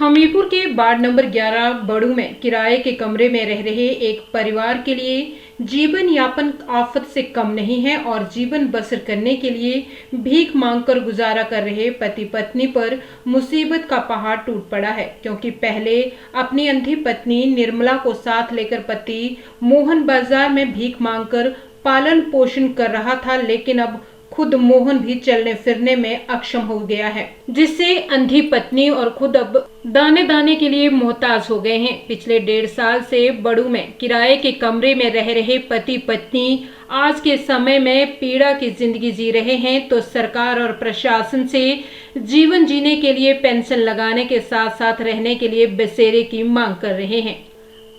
हमीरपुर के ward number 11 बड़ू में किराए के कमरे में रह रहे एक परिवार के लिए जीवन यापन आफत से कम नहीं है और जीवन बसर करने के लिए भीख मांगकर गुजारा कर रहे पति पत्नी पर मुसीबत का पहाड़ टूट पड़ा है, क्योंकि पहले अपनी अंधी पत्नी निर्मला को साथ लेकर पति मोहन बाजार में भीख मांगकर पालन पोषण कर रहा था, लेकिन अब खुद मोहन भी चलने फिरने में अक्षम हो गया है, जिससे अंधी पत्नी और खुद अब दाने दाने के लिए मोहताज हो गए हैं। पिछले 1.5 साल से बड़ू में किराए के कमरे में रह रहे पति पत्नी आज के समय में पीड़ा की जिंदगी जी रहे हैं, तो सरकार और प्रशासन से जीवन जीने के लिए पेंशन लगाने के साथ साथ रहने के लिए बसेरे की मांग कर रहे हैं।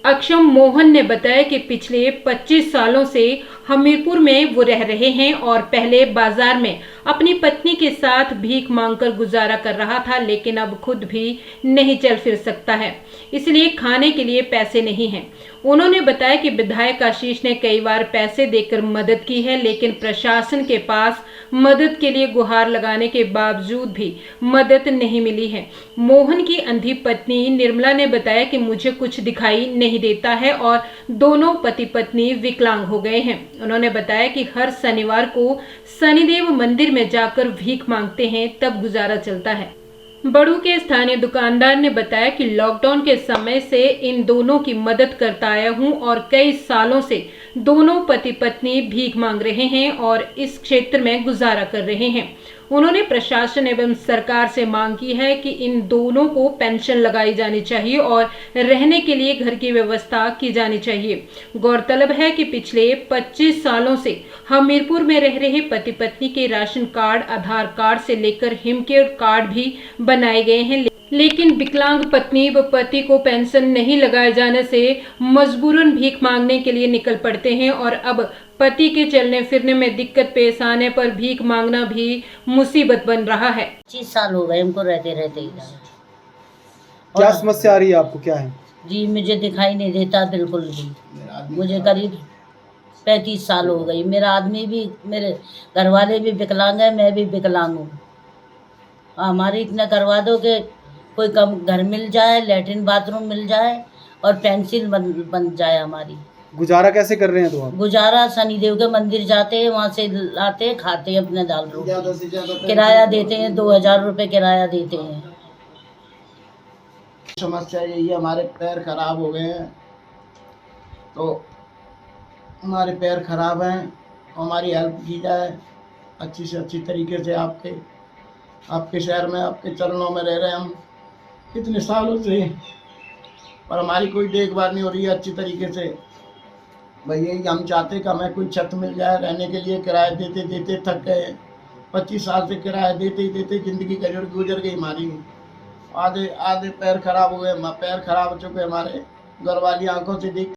अक्षम मोहन ने बताया कि पिछले 25 सालों से हमीरपुर में वो रह रहे हैं और पहले बाजार में अपनी पत्नी के साथ भीख मांगकर गुजारा कर रहा था, लेकिन अब खुद भी नहीं चल फिर सकता है, इसलिए खाने के लिए पैसे नहीं हैं। उन्होंने बताया कि विधायक आशीष ने कई बार पैसे देकर मदद की है, लेकिन प्रशासन के पास मदद के लिए गुहार लगाने के बावजूद भी मदद नहीं मिली है। मोहन की अंधी पत्नी निर्मला ने बताया कि मुझे कुछ दिखाई नहीं देता है और दोनों पति पत्नी विकलांग हो गए हैं। उन्होंने बताया कि हर शनिवार को शनिदेव मंदिर में जाकर भीख मांगते हैं, तब गुजारा चलता है। बड़ू के स्थानीय दुकानदार ने बताया कि लॉकडाउन के समय से इन दोनों की मदद करता आया हूं और कई सालों से दोनों पति पत्नी भीख मांग रहे हैं और इस क्षेत्र में गुजारा कर रहे हैं। उन्होंने प्रशासन एवं सरकार से मांग की है कि इन दोनों को पेंशन लगाई जानी चाहिए और रहने के लिए घर की व्यवस्था की जानी चाहिए। गौरतलब है कि पिछले 25 सालों से हमीरपुर में रह रहे पति पत्नी के राशन कार्ड, आधार कार्ड से लेकर हिमकेयर कार्ड भी बनाए गए हैं, लेकिन विकलांग पत्नी व पति को पेंशन नहीं लगाए जाने से मजबूरन भीख मांगने के लिए निकल पड़ते हैं और अब पति के चलने फिरने में दिक्कत पेश आने पर भीख मांगना भी मुसीबत बन रहा है। 25 साल हो गए हमको रहते रहते इधर। क्या समस्या आ रही है आपको, क्या है? जी मुझे दिखाई नहीं देता बिल्कुल भी। मुझे करीब 35 साल हो गई। मेरा आदमी भी, मेरे घर वाले भी विकलांग है, मैं भी विकलांग हूँ। हमारे इतना करवा दो कि कोई कम घर मिल जाए, लैट्रिन बाथरूम मिल जाए और पेंसिल बन जाए हमारी। गुजारा कैसे कर रहे हैं तो आप? गुजारा शनिदेव के मंदिर जाते हैं, वहाँ से लाते हैं, खाते हैं अपने दाल रोटी, किराया देते हैं, 2000 रुपये किराया देते हैं। समस्या यही है, हमारे पैर खराब हो गए हैं, तो हमारे पैर खराब हैं, हमारी हेल्प की जाए अच्छी से अच्छी तरीके से। आपके शहर में, आपके चरणों में रह रहे हैं हम कितने सालों से, पर हमारी कोई देखभाल नहीं हो रही है अच्छी तरीके से। भाई यही हम चाहते कि हमें कोई छत मिल जाए रहने के लिए। किराया देते देते थक गए, 25 साल से किराया देते ही देते ज़िंदगी गुजर गई हमारी। आधे पैर खराब हो गए, पैर खराब हो चुके हमारे। घर वाली आंखों से देख